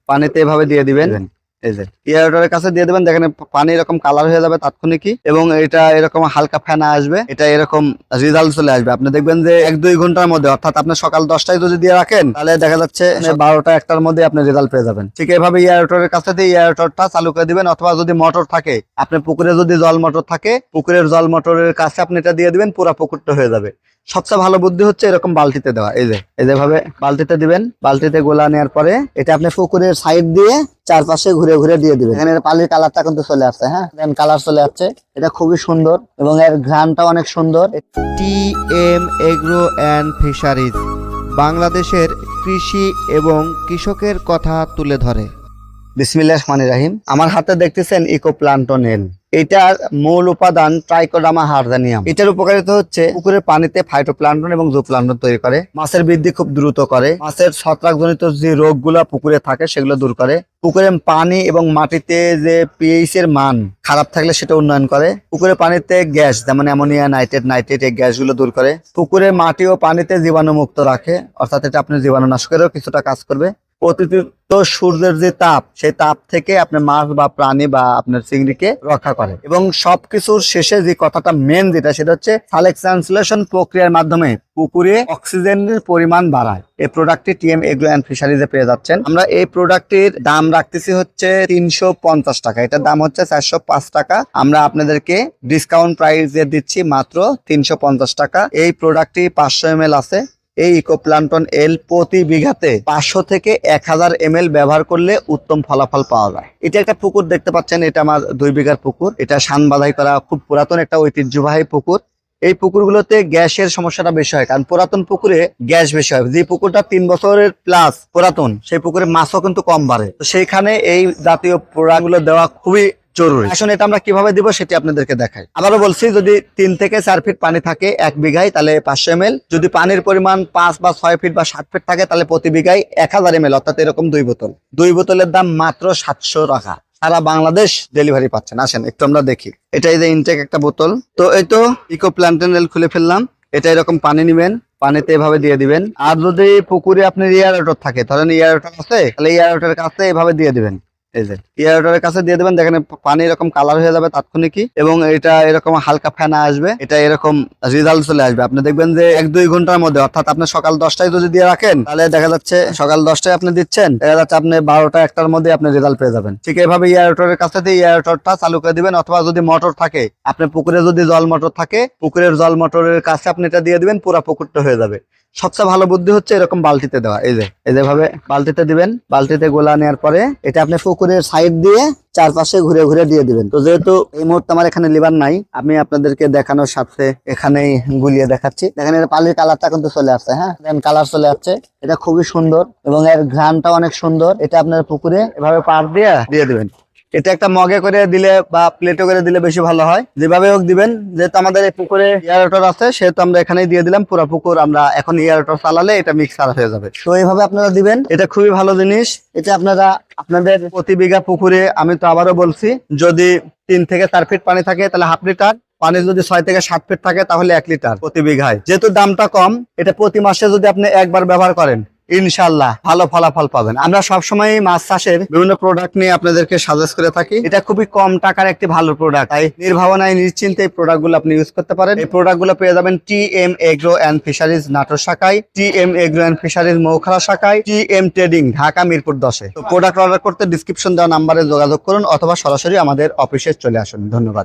পানিতে এভাবে দিয়ে দিবেন। এই যে এয়ারটরের কাছে দিয়ে দেবেন, দেখেন পানি এরকম কালার হয়ে যাবে তাৎক্ষণিকই, এবং এটা এরকম হালকা ফেনা আসবে, এটা এরকম রেজাল্ট চলে আসবে। আপনি দেখবেন যে 1-2 ঘন্টার মধ্যে, অর্থাৎ আপনি সকাল 10টায় যদি দিয়ে রাখেন তাহলে দেখা যাচ্ছে 12টা 1টার মধ্যে আপনি রেজাল্ট পেয়ে যাবেন। ঠিক এভাবে এয়ারটরের কাছে দিয়ে এয়ারটরটা চালু করে দিবেন, অথবা যদি মোটর থাকে, আপনি পুকুরে যদি জল মোটর থাকে, পুকুরের জল মোটরের কাছে আপনি এটা দিয়ে দিবেন, পুরো পুকুরটা হয়ে যাবে। সবচেয়ে ভালো বুদ্ধি হচ্ছে এরকম বালতিতে দেওয়া। এই যে ভাবে বালতিতে দিবেন, বালতিতে গোলা নেওয়ার পরে এটা আপনি পুকুরের সাইড দিয়ে চারপাশে ঘুরে ঘুরে দিয়ে দিবেন। এখানে পানির কালারটা কিন্তু চলে আসছে, হ্যাঁ দেন কালার চলে আসছে, এটা খুবই সুন্দর এবং এর ঘ্রাণটা অনেক সুন্দর। টিএম এগ্রো অ্যান্ড ফিশারিজ বাংলাদেশের কৃষি এবং কৃষকের কথা তুলে ধরে। বিসমিল্লাহির রহমানির রহিম। আমার হাতে দেখতেছেন ইকোপ্লান্টন এল। এটার মূল উপাদান ট্রাইকোডার্মা হারজানিয়াম। এটার উপকারিতা হচ্ছে পুকুরের পানিতে ফাইটোপ্লান্টন এবং জুপ্লান্টন তৈরি করে, মাছের বৃদ্ধি খুব দ্রুত করে, মাছের ছত্রাকজনিত যে রোগগুলো পুকুরে থাকে সেগুলো দূর করে, পুকুরের পানি এবং মাটিতে যে পিএইচ এর মান খারাপ থাকলে সেটা উন্নয়ন করে, পুকুরের পানিতে গ্যাস যেমন অ্যামোনিয়া, নাইট্রেট এই গ্যাসগুলো দূর করে, পুকুরের মাটি ও পানিতে জীবাণুমুক্ত রাখে, অর্থাৎ এটা আপনার জীবাণুনাশকেরও কিছুটা কাজ করবে। অতিরিক্ত সূর্যের যে তাপ, সেই তাপ থেকে আপনার মাছ বা প্রাণী বা আপনার চিংড়িকে রক্ষা করে, এবং সবকিছুর শেষে যে কথাটা মেন যেটা, সেটা হচ্ছে সালেকশন প্রক্রিয়ার মাধ্যমে পুকুরে অক্সিজেনের পরিমাণ বাড়ায়। এই প্রোডাক্টটি টিএম এগ্রো অ্যান্ড ফিশারিজে পেয়ে যাচ্ছেন। আমরা এই প্রোডাক্টটির দাম রাখতেছি হচ্ছে 350 টাকা, এটার দাম হচ্ছে 405 টাকা। আমরা আপনাদেরকে ডিসকাউন্ট প্রাইসে দিচ্ছি মাত্র 350 টাকা। এই প্রোডাক্টটি 500 ml আছে। এই ইকোপ্লান্টন এল প্রতি বিঘাতে 500 থেকে 1000 ml ব্যবহার করলে উত্তম ফলাফল পাওয়া যায়। এটা একটা পুকুর দেখতে পাচ্ছেন, এটা আমার 2 বিঘার পুকুর। এটা শান বাঁধাই করা খুব পুরাতন একটা ঐতিহ্যবাহী পুকুর। এই পুকুরগুলোতে গ্যাসের সমস্যাটা বেশি হয়, কারণ পুরাতন পুকুরে গ্যাস বেশি হয়। যে পুকুরটা 3 বছরের প্লাস পুরাতন, সেই পুকুরে মাছও কিন্তু কম বাড়ে, তো সেইখানে এই জাতীয় প্রোডাক্টগুলো দেওয়া খুবই জরুরি। এখন এটা আমরা কিভাবে দিব সেটি আপনাদেরকে দেখাই। আবারও বলছি, যদি 3 থেকে 4 ফিট পানি থাকে 1 বিঘায় তাহলে 500 ml, যদি পানির পরিমাণ 5 বা 6 ফিট বা 7 ফিট থাকে তাহলে প্রতি বিঘায় 1000 ml, অর্থাৎ এরকম 2 বোতল। 2 বোতলের দাম মাত্র 700 টাকা। সারা বাংলাদেশ ডেলিভারি পাচ্ছেন। আসেন একটু আমরা দেখি। এটা এই যে ইনটেক একটা বোতল। তো এই তো ইকোপ্লান্টন এল খুলে ফেললাম। এটা এরকম পানি নিবেন, পানিতে এভাবে দিয়ে দিবেন। আর যদি পুকুরে আপনার এয়ারটর থাকে, ধরেন এয়ারটর আছে, তাহলে এয়ারটরের কাছে এভাবে দিয়ে দিবেন। এই যে এয়ারটরের কাছে দিয়ে দেবেন, দেখেন পানি এরকম কালার হয়ে যাবে তাৎক্ষণিকই, এবং এটা এরকম হালকা ফেনা আসবে, এটা এরকম রেজাল্ট চলে আসবে। আপনি দেখবেন যে 1-2 ঘন্টার মধ্যে, অর্থাৎ আপনি সকাল 10টায় যদি দিয়ে রাখেন তাহলে দেখা যাচ্ছে সকাল 10টায় আপনি দিচ্ছেন, দেখা যাচ্ছে আপনি 12টা 1টার মধ্যে আপনি রেজাল্ট পেয়ে যাবেন। ঠিক এভাবে এয়ারটরের কাছে দিয়ে এয়ারটরটা চালু করে দিবেন, অথবা যদি মোটর থাকে, আপনি পুকুরে যদি জল মোটর থাকে, পুকুরের জল মোটরের কাছে আপনি এটা দিয়ে দিবেন, পুরো পুকুরটা হয়ে যাবে। সবচেয়ে ভালো বুদ্ধি হচ্ছে এরকম বালতিতে দেওয়া। এই যে ভাবে বালতিতে দিবেন, বালতিতে গোলা নেওয়ার পরে এটা আপনি পুকুরের সাইড দিয়ে চারপাশে ঘুরে ঘুরে দিয়ে দিবেন। তো যেহেতু এই মুহূর্তে আমার এখানে লিভার নাই, আমি আপনাদেরকে দেখানোর সাথে এখানেই গুলিয়ে দেখাচ্ছি। দেখেন এর পানির কালারটা কিন্তু চলে আসছে, হ্যাঁ দেন কালার চলে আসছে, এটা খুবই সুন্দর এবং এর ঘ্রাণটা অনেক সুন্দর। এটা আপনার পুকুরে এভাবে পার দিয়ে দিবেন। এটা একটা মগে করে দিলে বা প্লেটে করে দিলে বেশি ভালো হয়, যেভাবে হোক দিবেন। যেহেতু আমাদের এই পুকুরে এয়ারটর আছে, সেহেতু আমরা এখানেই দিয়ে দিলাম। পুরো পুকুর আমরা এখন এয়ারটর চালালে এটা মিক্সার হয়ে যাবে। তো এইভাবে আপনারা দিবেন, এটা খুবই ভালো জিনিস। এটা আপনারা আপনাদের প্রতি বিঘা পুকুরে, আমি তো আবারও বলছি, যদি 3 থেকে 4 ফিট পানি থাকে তাহলে হাফ লিটার, পানি যদি 6 থেকে 7 ফিট থাকে তাহলে 1 লিটার প্রতি বিঘায়। যেহেতু দামটা কম, এটা প্রতি মাসে যদি আপনি একবার ব্যবহার করেন, ইনশাআল্লাহ ভালো ফলাফল পাবেন। আমরা সবসময় মাছ চাষের বিভিন্ন প্রোডাক্ট নিয়ে আপনাদেরকে সাজেস্ট করে থাকি। এটা খুবই কম টাকার একটি ভালো প্রোডাক্ট, তাই নির্ভাবনায় নিশ্চিন্তে এই প্রোডাক্টগুলো আপনি ইউজ করতে পারেন। এই প্রোডাক্টগুলো পেয়ে যাবেন TM agro and fisheries Natore শাখায়, টিএম এগ্রো অ্যান্ড ফিশারিজ মৌখালা শাখায়, টিএম ট্রেডিং ঢাকা মিরপুর 10-এ। তো প্রোডাক্ট অর্ডার করতে ডিসক্রিপশন দেওয়া নাম্বারে যোগাযোগ করুন, অথবা সরাসরি আমাদের অফিসে চলে আসুন। ধন্যবাদ।